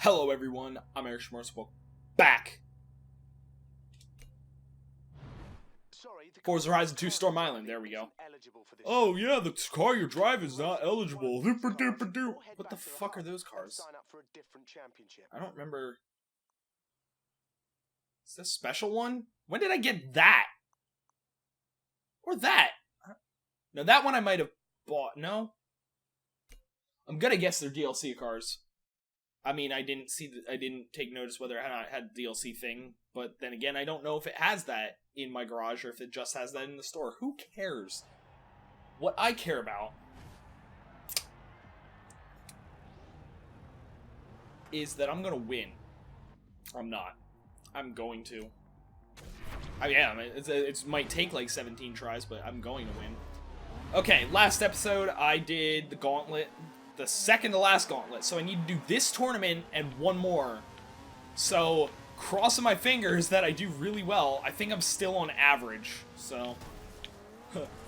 Hello everyone, I'm Eric Schmarzbook, back! Forza Horizon 2 Storm Island, there we go. Oh yeah, the car you drive is not eligible. What the fuck are those cars? I don't remember. Is this a special one? When did I get that? Or that? No, that one I might have bought, no? I'm gonna guess they're DLC cars. I mean, I didn't take notice whether it had DLC thing, but then again, I don't know if it has that in my garage or if it just has that in the store. Who cares? What I care about is that I'm gonna win. I'm not. I'm going to. I am. It might take like 17 tries, but I'm going to win. Okay, last episode I did the gauntlet. The second to last gauntlet, so I need to do this tournament and one more. So, crossing my fingers that I do really well. I think I'm still on average, so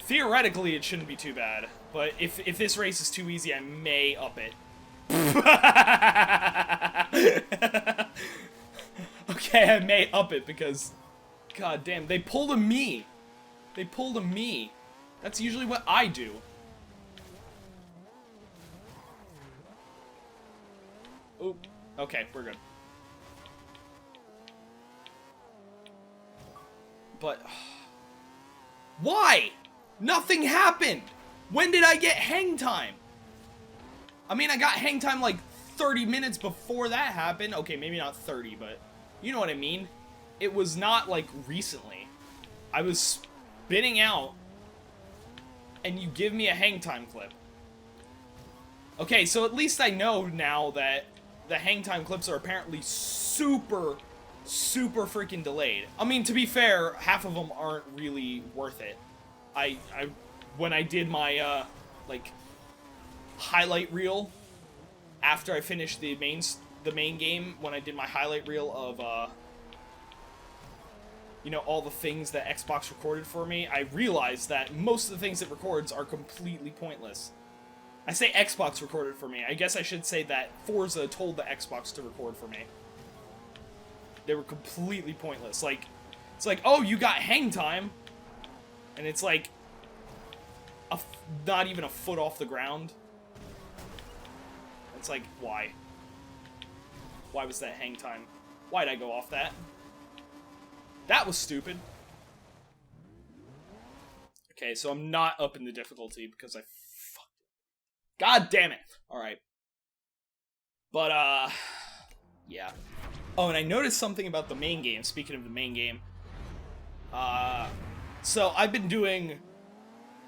theoretically it shouldn't be too bad. But if this race is too easy, I may up it. Okay, I may up it because, god damn, they pulled a me. They pulled a me. That's usually what I do. Oop. Okay, we're good. But why? Nothing happened. When did I get hang time? I mean, I got hang time like 30 minutes before that happened. Okay, maybe not 30, but you know what I mean. It was not like recently. I was spinning out and you give me a hang time clip. Okay, so at least I know now that the hang time clips are apparently super freaking delayed. I mean, to be fair, half of them aren't really worth it. When I did my, like, highlight reel, after I finished the main game, when I did my highlight reel of, you know, all the things that Xbox recorded for me, I realized that most of the things it records are completely pointless. I say Xbox recorded for me. I guess I should say that Forza told the Xbox to record for me. They were completely pointless. Like, it's like, oh, you got hang time. And it's like, not even a foot off the ground. It's like, why? Why was that hang time? Why'd I go off that? That was stupid. Okay, so I'm not up in the difficulty because I God damn it! Alright. But, yeah. Oh, and I noticed something about the main game, speaking of the main game. So I've been doing,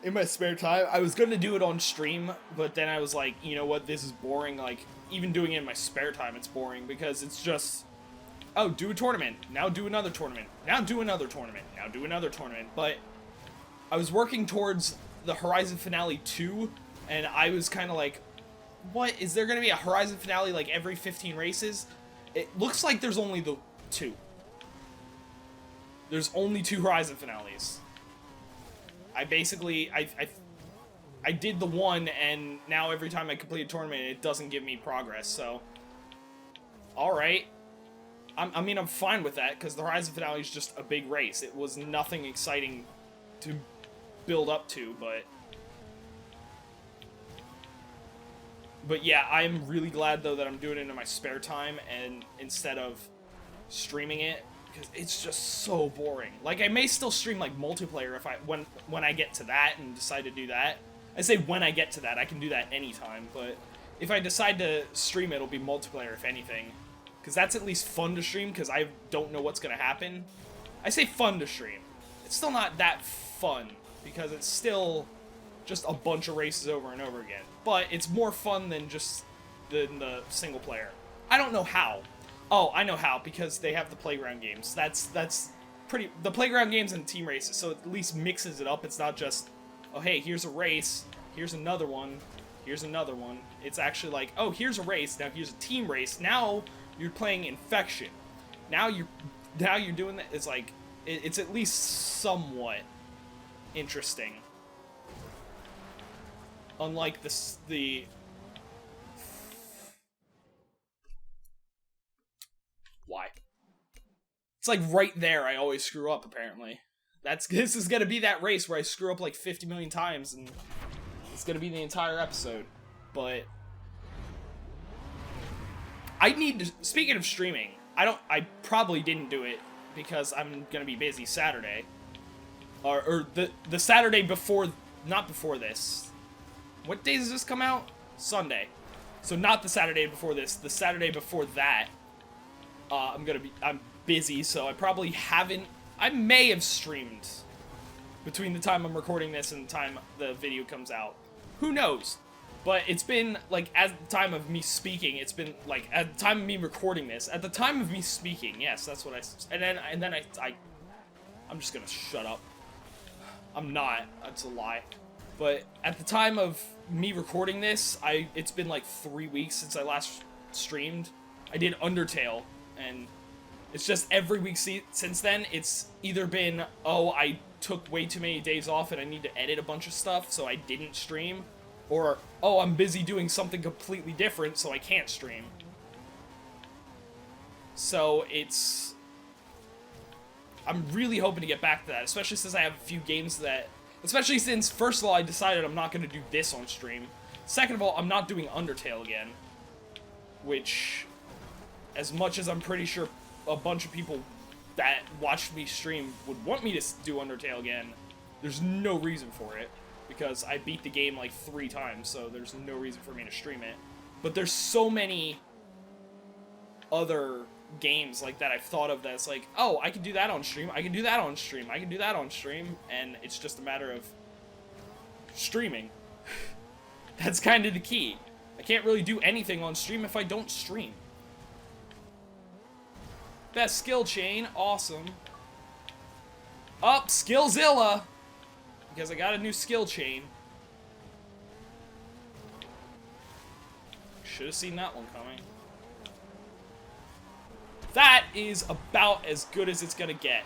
in my spare time, I was gonna do it on stream, but then I was like, you know what, this is boring, like, even doing it in my spare time, it's boring, because it's just, oh, do a tournament, now do another tournament, now do another tournament, now do another tournament, but I was working towards the Horizon Finale 2, and I was kind of like, what? Is there going to be a Horizon finale like every 15 races? It looks like there's only the 2. There's only 2 Horizon finales. I basically, I did the one, and now every time I complete a tournament, it doesn't give me progress, so. Alright. I mean, I'm fine with that, because the Horizon finale is just a big race. It was nothing exciting to build up to, But yeah, I'm really glad, though, that I'm doing it in my spare time and instead of streaming it, because it's just so boring. Like, I may still stream, like, multiplayer if when I get to that and decide to do that. I say when I get to that, I can do that anytime, but if I decide to stream it, it'll be multiplayer, if anything. Because that's at least fun to stream, because I don't know what's going to happen. I say fun to stream. It's still not that fun, because it's still just a bunch of races over and over again. But it's more fun than just the single player. I don't know how. Oh, I know how, because they have the playground games. That's pretty, the playground games and team races, so it at least mixes it up. It's not just, oh hey, here's a race, here's another one, here's another one. It's actually like, oh, here's a race, now here's a team race, now you're playing Infection. Now you're doing that. It's like, it's at least somewhat interesting. Unlike the It's like right there I always screw up, apparently. This is gonna be that race where I screw up like 50 million times, and it's gonna be the entire episode. But I need to, speaking of streaming, I probably didn't do it because I'm gonna be busy Saturday. Or the Saturday before, not before this. What day does this come out? Sunday. So not the Saturday before this, the Saturday before that. I'm busy, so I probably haven't, I may have streamed between the time I'm recording this and the time the video comes out. Who knows? But it's been, like, at the time of me speaking, it's been, like, at the time of me recording this, at the time of me speaking, yes, that's what and then I'm just gonna shut up. I'm not, that's a lie. But at the time of me recording this, it's been like 3 weeks since I last streamed. I did Undertale, and it's just every week since then, it's either been, oh, I took way too many days off and I need to edit a bunch of stuff, so I didn't stream, or, oh, I'm busy doing something completely different, so I can't stream. So I'm really hoping to get back to that, especially since I have a few games that, especially since, first of all, I decided I'm not going to do this on stream. Second of all, I'm not doing Undertale again, which, as much as I'm pretty sure a bunch of people that watched me stream would want me to do Undertale again, there's no reason for it, because I beat the game like 3 times, so there's no reason for me to stream it. But there's so many other games like that I've thought of that's like, oh, I can do that on stream, I can do that on stream, I can do that on stream, and it's just a matter of streaming. That's kind of the key. I can't really do anything on stream if I don't stream. Best skill chain, awesome. Up, Skillzilla! Because I got a new skill chain. Should have seen that one coming. That is about as good as it's gonna get.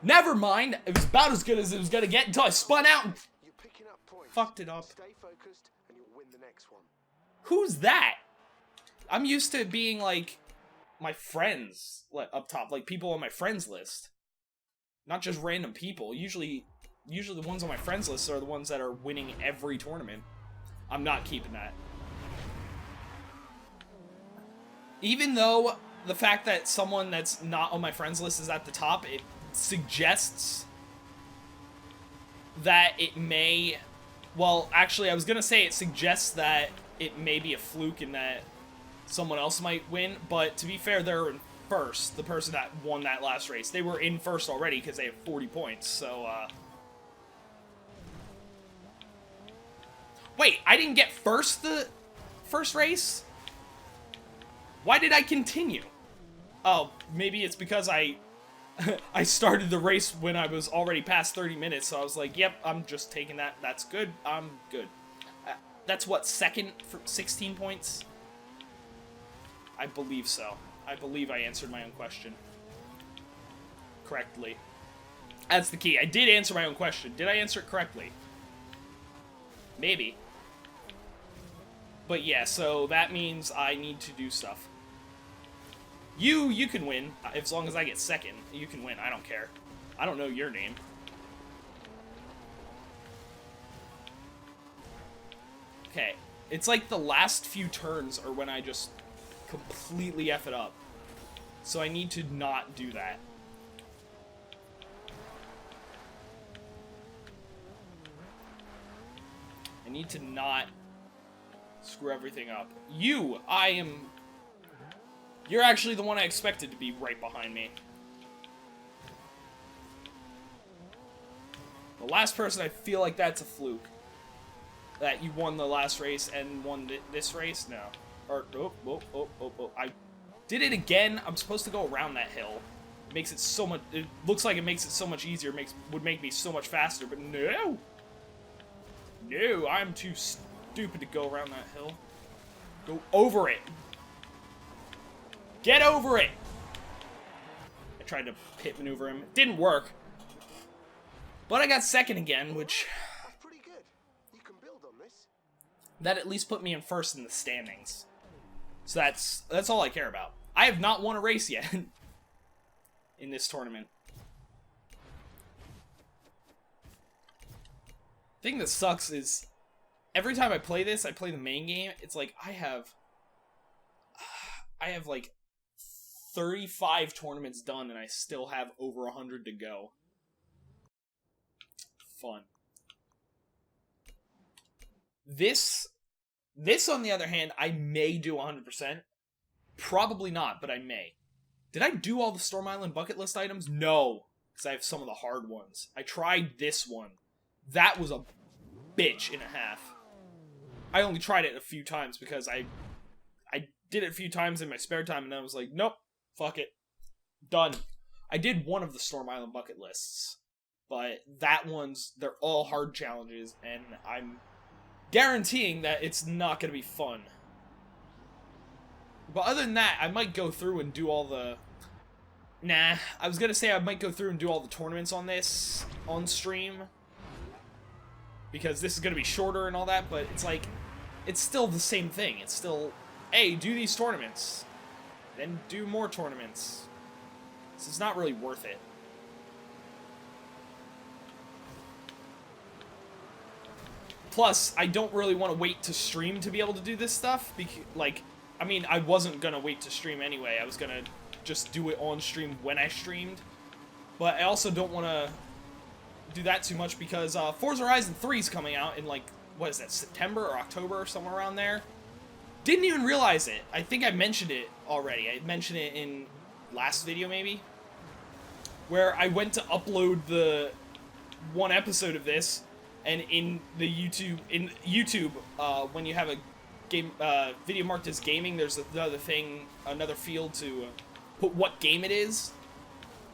Never mind, it was about as good as it was gonna get until I spun out and fucked it up. Stay focused and you'll win the next one. Who's that? I'm used to it being like my friends up top, like people on my friends list. Not just random people. Usually the ones on my friends list are the ones that are winning every tournament. I'm not keeping that. Even though the fact that someone that's not on my friends list is at the top, it suggests that it may, well, actually, I was gonna say it suggests that it may be a fluke and that someone else might win, but to be fair, they're in first. The person that won that last race, they were in first already because they have 40 points, so, Wait, I didn't get first the first race? Why did I continue? Oh, maybe it's because I started the race when I was already past 30 minutes, so I was like, yep, I'm just taking that. That's good. I'm good. That's what, second for 16 points? I believe so. I believe I answered my own question correctly. That's the key. I did answer my own question. Did I answer it correctly? Maybe. But yeah, so that means I need to do stuff. You can win. As long as I get second, you can win. I don't care. I don't know your name. Okay. It's like the last few turns are when I just completely F it up. So I need to not do that. I need to not screw everything up. You're actually the one I expected to be right behind me. The last person, I feel like that's a fluke. That you won the last race and won this race? No. Or, oh. I did it again. I'm supposed to go around that hill. It makes it so much, it looks like it makes it so much easier, would make me so much faster, but no! No, I'm too stupid to go around that hill. Go over it! Get over it! I tried to pit maneuver him. It didn't work. But I got second again, which... That's pretty good. You can build on this. That at least put me in first in the standings. So that's all I care about. I have not won a race yet in this tournament. The thing that sucks is every time I play this, I play the main game, it's like I have like 35 tournaments done and I still have over 100 to go. Fun. This on the other hand, I may do 100%. Probably not, but I may. Did I do all the Storm Island bucket list items? No, because I have some of the hard ones. I tried this one. That was a bitch and a half. I only tried it a few times because I did it a few times in my spare time and I was like, nope, fuck it. Done. I did one of the Storm Island bucket lists, but they're all hard challenges and I'm guaranteeing that it's not going to be fun. But other than that, I might go through and do all the... Nah, I was going to say I might go through and do all the tournaments on this on stream. Because this is going to be shorter and all that, but it's like, it's still the same thing. It's still, hey, do these tournaments. Then do more tournaments. So it's not really worth it. Plus, I don't really want to wait to stream to be able to do this stuff. I mean, I wasn't going to wait to stream anyway. I was going to just do it on stream when I streamed. But I also don't want to do that too much because Forza Horizon 3 is coming out in, like, what is that, September or October or somewhere around there? Didn't even realize it. I think I mentioned it already. I mentioned it in last video, maybe? Where I went to upload the one episode of this, and in YouTube, when you have a game video marked as gaming, there's another field to put what game it is.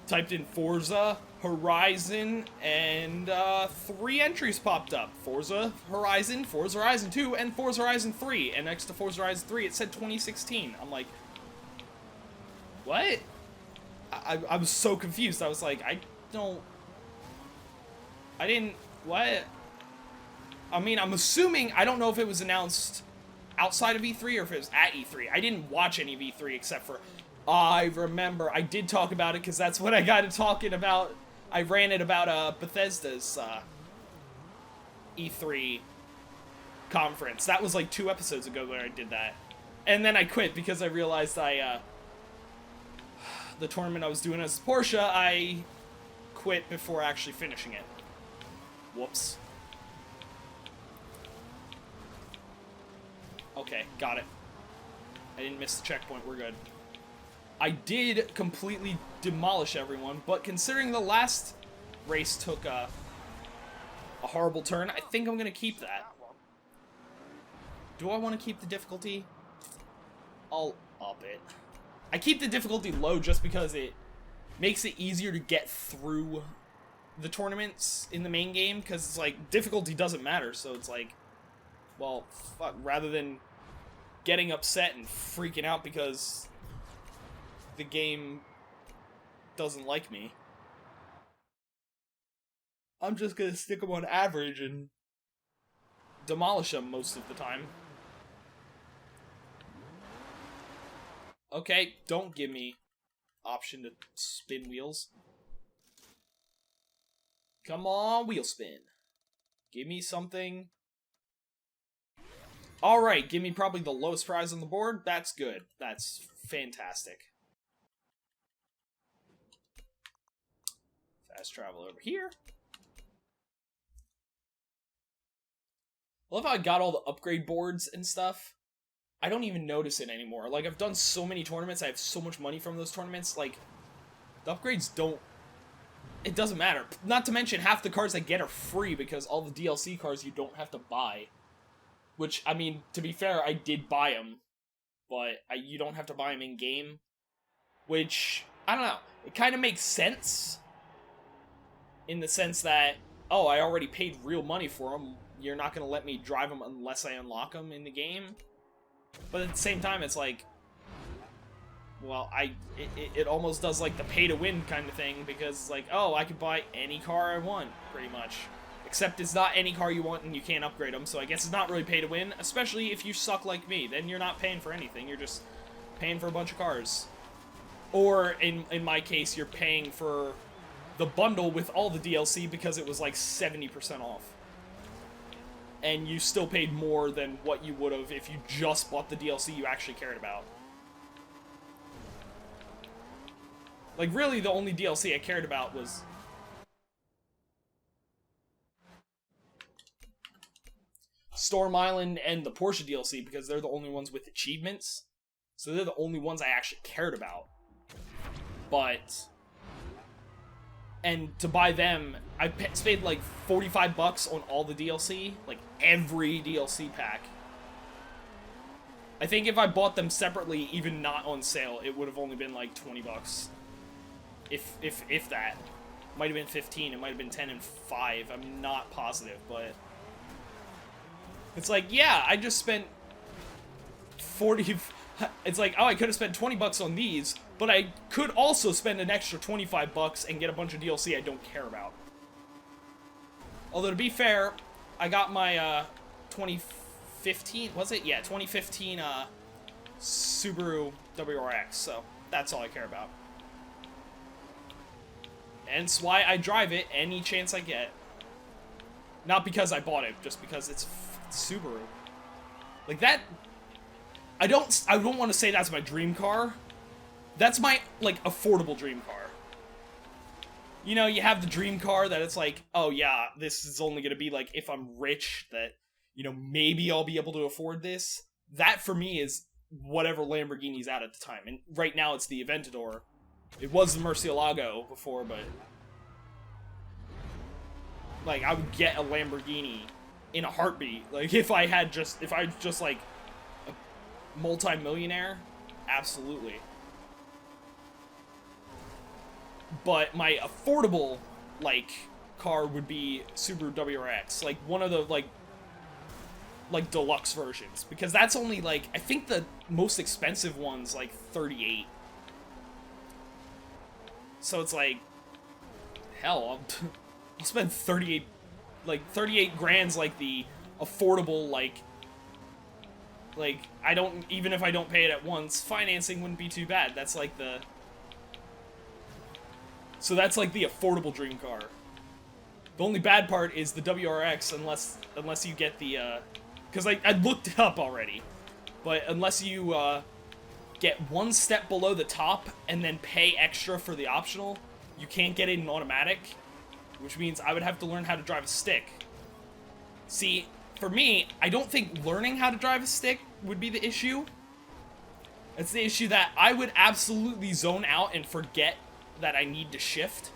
Typed in Forza Horizon, and 3 entries popped up. Forza Horizon 2, and Forza Horizon 3. And next to Forza Horizon 3, it said 2016. I'm like, what? I was so confused. I was like, what? I mean, I'm assuming, I don't know if it was announced outside of E3 or if it was at E3. I didn't watch any of E3 except for, I remember, I did talk about it because that's what I got to talking about. I ran it about Bethesda's E3 conference. That was like 2 episodes ago where I did that. And then I quit because I realized the tournament I was doing as Porsche, I quit before actually finishing it. Whoops. Okay, got it. I didn't miss the checkpoint, we're good. I did completely demolish everyone, but considering the last race took a horrible turn, I think I'm going to keep that. Do I want to keep the difficulty? I'll up it. I keep the difficulty low just because it makes it easier to get through the tournaments in the main game, because it's like, difficulty doesn't matter, so it's like, well, fuck, rather than getting upset and freaking out because the game doesn't like me, I'm just gonna stick them on average and demolish them most of the time. Okay, don't give me option to spin wheels. Come on, wheel spin. Give me something. Alright, give me probably the lowest prize on the board. That's good. That's fantastic. Fast travel over here. I love how I got all the upgrade boards and stuff. I don't even notice it anymore. Like, I've done so many tournaments, I have so much money from those tournaments, like, the upgrades don't... It doesn't matter. Not to mention, half the cars I get are free because all the DLC cars you don't have to buy. Which, I mean, to be fair, I did buy them. But you don't have to buy them in-game. Which, I don't know. It kind of makes sense. In the sense that, oh, I already paid real money for them. You're not going to let me drive them unless I unlock them in the game. But at the same time, it's like, well, it almost does like the pay-to-win kind of thing, because it's like, oh, I could buy any car I want, pretty much. Except it's not any car you want and you can't upgrade them, so I guess it's not really pay to win, especially if you suck like me. Then you're not paying for anything, you're just paying for a bunch of cars. Or, in my case, you're paying for the bundle with all the DLC because it was like 70% off. And you still paid more than what you would have if you just bought the DLC you actually cared about. Like, really, the only DLC I cared about was Storm Island and the Porsche DLC, because they're the only ones with achievements. So they're the only ones I actually cared about. But, and to buy them, I paid like 45 bucks on all the DLC, like every DLC pack. I think if I bought them separately, even not on sale, it would have only been like 20 bucks. If that. Might have been 15, it might have been 10 and 5, I'm not positive, but it's like, yeah, I just spent 40, it's like, oh, I could have spent 20 bucks on these, but I could also spend an extra 25 bucks and get a bunch of DLC I don't care about. Although, to be fair, I got my, 2015, was it? Yeah, 2015, Subaru WRX, so that's all I care about. Hence why I drive it any chance I get. Not because I bought it, just because it's Subaru. Like that, I don't want to say that's my dream car. That's my, like, affordable dream car. You know, you have the dream car that it's like, oh yeah, this is only gonna be like if I'm rich, that, you know, maybe I'll be able to afford this. That for me is whatever Lamborghini's out at the time. And right now it's the Aventador. It was the Murcielago before, but like, I would get a Lamborghini in a heartbeat. Like, if I was just like a multi-millionaire, absolutely. But my affordable, like, car would be Subaru WRX, like one of the like deluxe versions, because that's only like, I think the most expensive one's like 38. So it's like, hell, I'll spend 38 grand's like the affordable, like, I don't, even if I don't pay it at once, financing wouldn't be too bad. That's like the, so that's like the affordable dream car. The only bad part is the WRX, unless you get the, because I looked it up already, but unless you, get one step below the top and then pay extra for the optional, you can't get it in automatic, which means I would have to learn how to drive a stick. See, for me, I don't think learning how to drive a stick would be the issue. It's the issue that I would absolutely zone out and forget that I need to shift.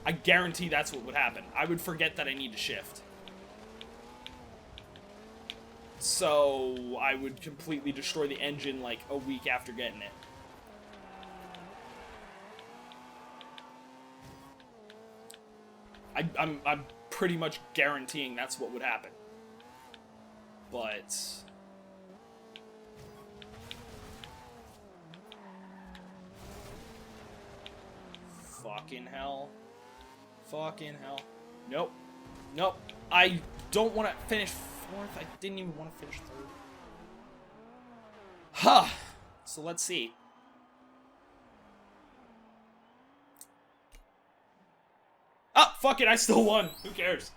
I guarantee that's what would happen. I would forget that I need to shift. So I would completely destroy the engine like a week after getting it. I'm pretty much guaranteeing that's what would happen. But fucking hell. Fucking hell. Nope. Nope. I don't want to finish fourth. I didn't even want to finish third. Huh. So let's see. Oh, fuck it. I still won. Who cares?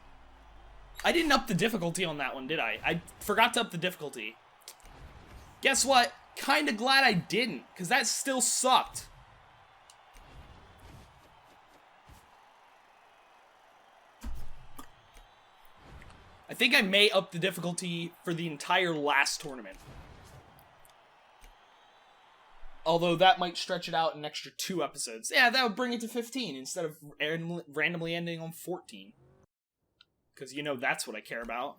I didn't up the difficulty on that one, did I? I forgot to up the difficulty. Guess what? Kinda glad I didn't, because that still sucked. I think I may up the difficulty for the entire last tournament. Although that might stretch it out an extra 2 episodes. Yeah, that would bring it to 15 instead of randomly ending on 14. Because, you know, that's what I care about.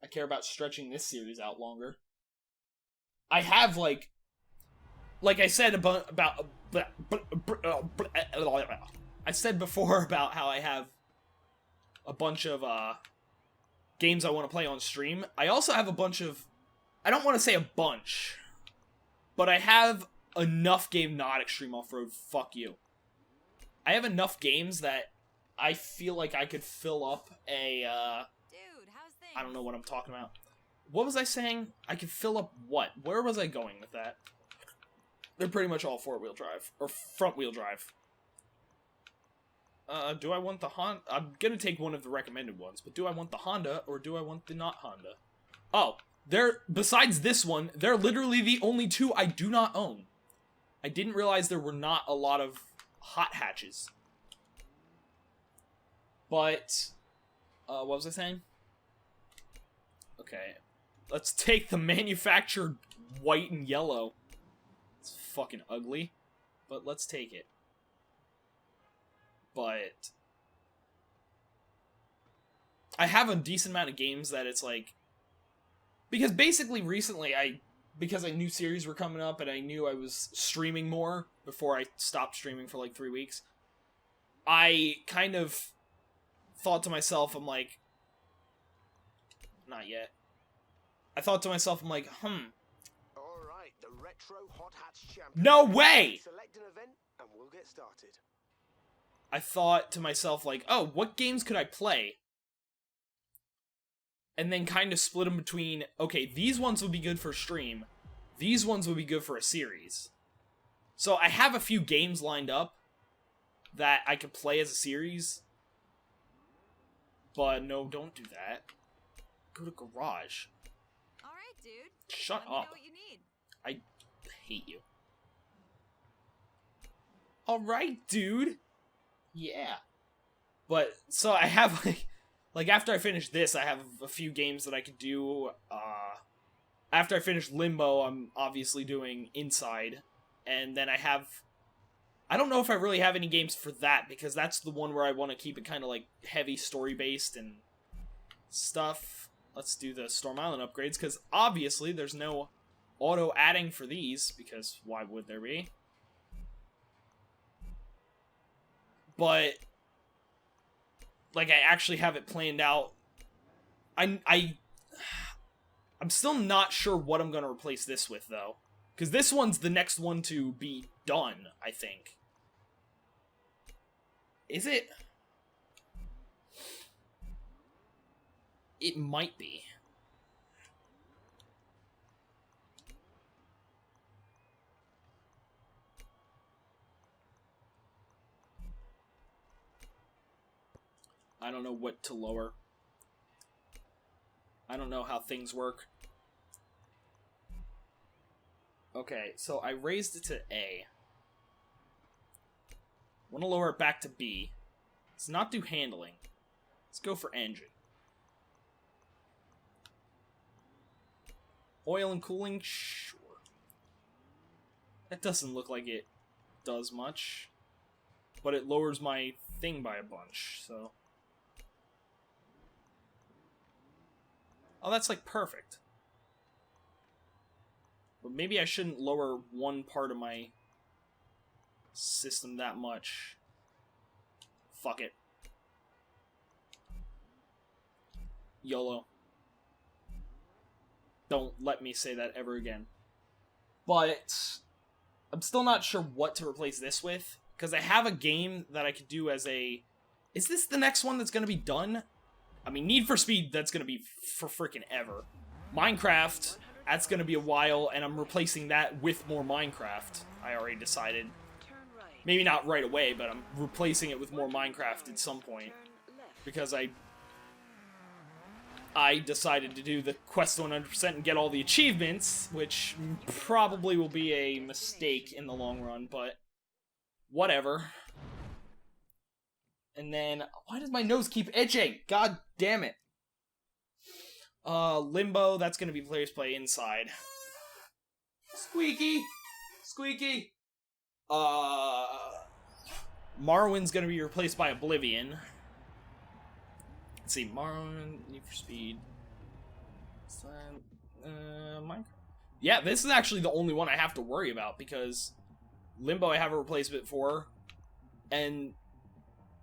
I care about stretching this series out longer. I have, like I said about I said before about how I have a bunch of, games I want to play on stream. I also have a bunch of, I don't want to say a bunch, but I have enough game, not Extreme Off-Road, fuck you. I have enough games that I feel like I could fill up a, Dude, how's things? I don't know what I'm talking about. What was I saying? I could fill up what? Where was I going with that? They're pretty much all four-wheel drive, or front-wheel drive. Do I want the Honda? I'm gonna take one of the recommended ones, but do I want the Honda, or do I want the not Honda? Oh, besides this one, they're literally the only two I do not own. I didn't realize there were not a lot of hot hatches. But, what was I saying? Okay, let's take the manufactured white and yellow. It's fucking ugly, but let's take it. But I have a decent amount of games that it's like, because basically recently because I knew series were coming up and I knew I was streaming more before I stopped streaming for like 3 weeks, I kind of thought to myself, I'm like, not yet. I thought to myself, I'm like, All right, the retro hot hats champion. no way! Select an event and we'll get started. I thought to myself, like, oh, what games could I play? And then kind of split them between, okay, these ones would be good for stream. These ones would be good for a series. So I have a few games lined up that I could play as a series. But no, don't do that. Go to garage. Alright, dude. Shut Let me know up. what you need. I hate you. Alright, dude. Yeah. But, so I have, like, after I finish this, I have a few games that I could do. After I finish Limbo, I'm obviously doing Inside. And then I don't know if I really have any games for that, because that's the one where I want to keep it kind of, like, heavy story-based and stuff. Let's do the Storm Island upgrades, because obviously there's no auto-adding for these, because why would there be? But, like, I actually have it planned out. I'm still not sure what I'm going to replace this with, though. Because this one's the next one to be done, I think. Is it? It might be. I don't know what to lower. I don't know how things work. Okay, so I raised it to A. Want to lower it back to B. Let's not do handling. Let's go for engine. Oil and cooling? Sure. That doesn't look like it does much. But it lowers my thing by a bunch, so... Oh, that's, like, perfect. But maybe I shouldn't lower one part of my system that much. Fuck it. YOLO. Don't let me say that ever again. But I'm still not sure what to replace this with, because I have a game that I could do as a... Is this the next one that's going to be done? I mean, Need for Speed, that's going to be for freaking ever. Minecraft, that's going to be a while, and I'm replacing that with more Minecraft. I already decided. Maybe not right away, but I'm replacing it with more Minecraft at some point. Because I decided to do the quest 100% and get all the achievements, which probably will be a mistake in the long run, but whatever. And then, why does my nose keep itching? God damn it. Limbo, that's gonna be players play inside. Squeaky! Squeaky! Morrowind's gonna be replaced by Oblivion. Let's see, Morrowind, Need for Speed. Minecraft. Yeah, this is actually the only one I have to worry about, because Limbo I have a replacement for, and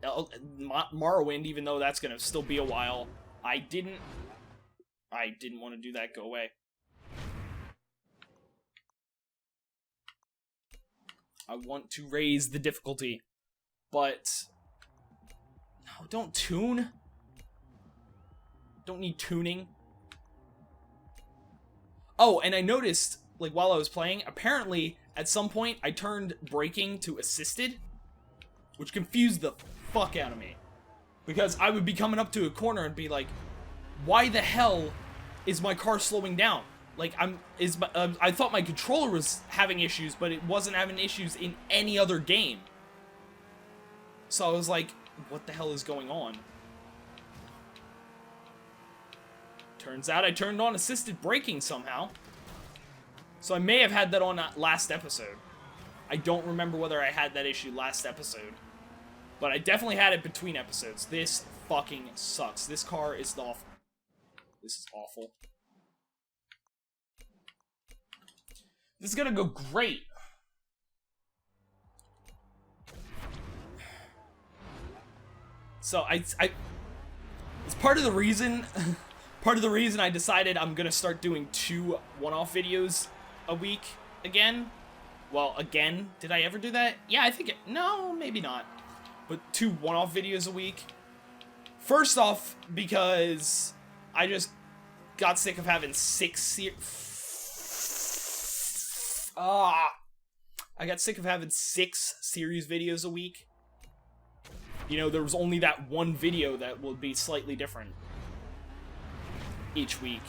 Morrowind, even though that's gonna still be a while, I didn't want to do that. Go away. I want to raise the difficulty, but No, don't tune. Don't need tuning. Oh, and I noticed, like, while I was playing, apparently, at some point, I turned braking to assisted, which confused the fuck out of me. Because I would be coming up to a corner and be like, why the hell is my car slowing down? Like, I thought my controller was having issues, but it wasn't having issues in any other game. So I was like, what the hell is going on? Turns out I turned on assisted braking somehow. So I may have had that on last episode. I don't remember whether I had that issue last episode. But I definitely had it between episodes. This fucking sucks. This car is awful. This is awful. This is gonna go great. So it's part of the reason I decided I'm gonna start doing 2 one-off videos a week again. Well, again, did I ever do that? Yeah, I think no, maybe not. But 2 one-off videos a week. First off, because I just got sick of having 6 I got sick of having 6 series videos a week. You know, there was only that one video that would be slightly different each week.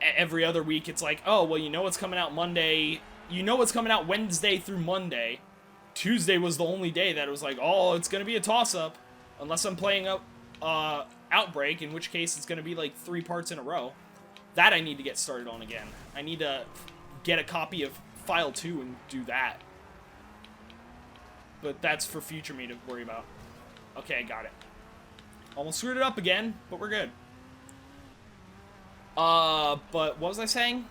Every other week, it's like, oh, well, you know what's coming out Monday. You know what's coming out Wednesday through Monday. Tuesday was the only day that it was like, oh, it's going to be a toss-up. Unless I'm playing up Outbreak, in which case it's going to be like 3 parts in a row. That I need to get started on again. I need to get a copy of File 2 and do that. But that's for future me to worry about. Okay, I got it. Almost screwed it up again, but we're good. But what was I saying?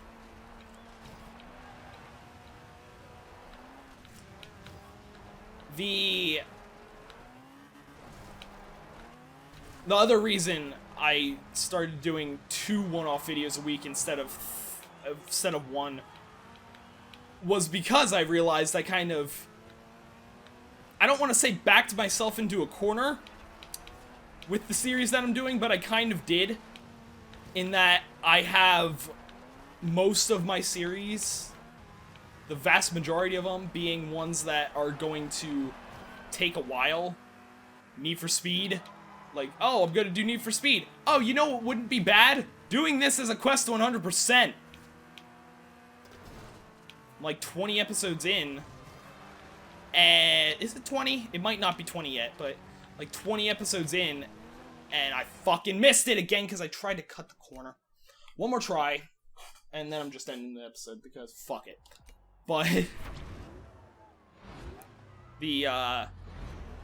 The other reason I started doing 2 one-off videos a week instead of 1 was because I realized I don't want to say backed myself into a corner with the series that I'm doing, but I kind of did, in that I have most of my series, the vast majority of them, being ones that are going to take a while. Need for Speed. Like, oh, I'm gonna do Need for Speed. Oh, you know what wouldn't be bad? Doing this as a quest to 100%. I'm like 20 episodes in. And is it 20? It might not be 20 yet, but like 20 episodes in, and I fucking missed it again because I tried to cut the corner. One more try, and then I'm just ending the episode because fuck it. But the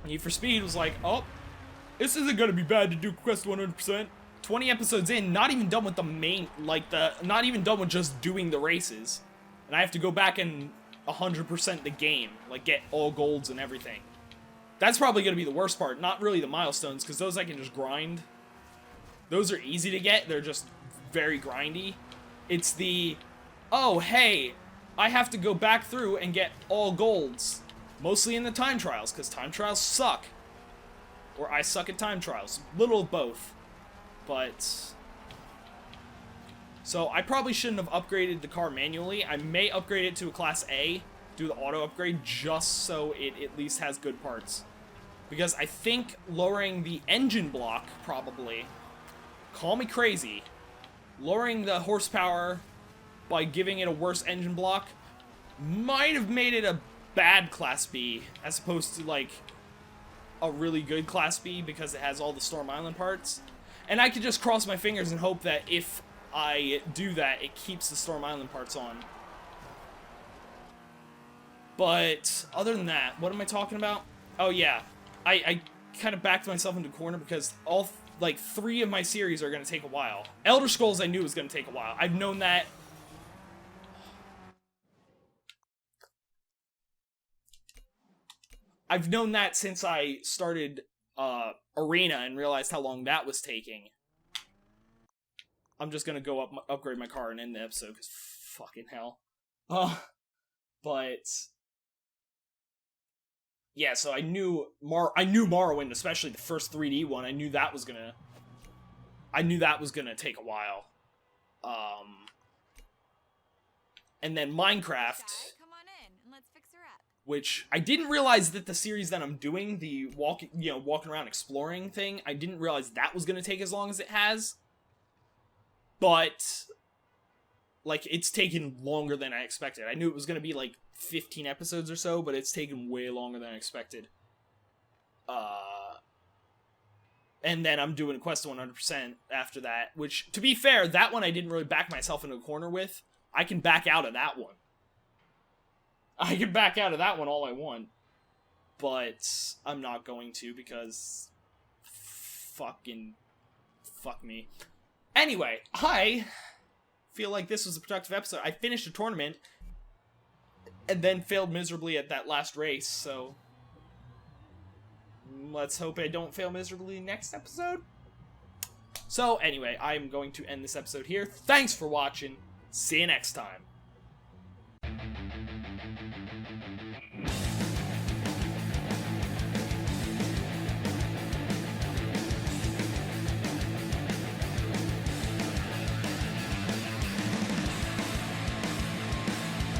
Need for Speed was like, oh, this isn't gonna be bad to do quest 100%. 20 episodes in, not even done with the main, not even done with just doing the races, and I have to go back and 100% the game, like get all golds and everything. That's probably gonna be the worst part, not really the milestones, because those I can just grind. Those are easy to get, they're just very grindy. It's the, oh hey, I have to go back through and get all golds, mostly in the time trials, because time trials suck. Or I suck at time trials, little of both. But so I probably shouldn't have upgraded the car manually. I may upgrade it to a Class A, do the auto upgrade, just so it at least has good parts. Because I think lowering the engine block, probably, call me crazy, lowering the horsepower by giving it a worse engine block might have made it a bad Class B, as opposed to, like, a really good Class B, because it has all the Storm Island parts. And I could just cross my fingers and hope that if I do that, it keeps the Storm Island parts on. But other than that, what am I talking about? Oh yeah, I kind of backed myself into a corner because all, like, 3 of my series are going to take a while. Elder Scrolls I knew was going to take a while. I've known that. I've known that since I started Arena and realized how long that was taking. I'm just gonna go upgrade my car and end the episode, because fucking hell. But yeah, so I knew Morrowind, especially the first 3D one. I knew that was gonna take a while. And then Minecraft, Shy, come on in and let's fix her up. which I didn't realize that the series that I'm doing, the walking around exploring thing, I didn't realize that was gonna take as long as it has. But like, it's taken longer than I expected. I knew it was gonna be like 15 episodes or so, but it's taken way longer than I expected. And then I'm doing Quest to 100% after that, which, to be fair, that one I didn't really back myself into a corner with. I can back out of that one. I can back out of that one all I want. But I'm not going to, because fuck me. Anyway, I feel like this was a productive episode. I finished a tournament and then failed miserably at that last race, so let's hope I don't fail miserably next episode. So anyway, I'm going to end this episode here. Thanks for watching. See you next time.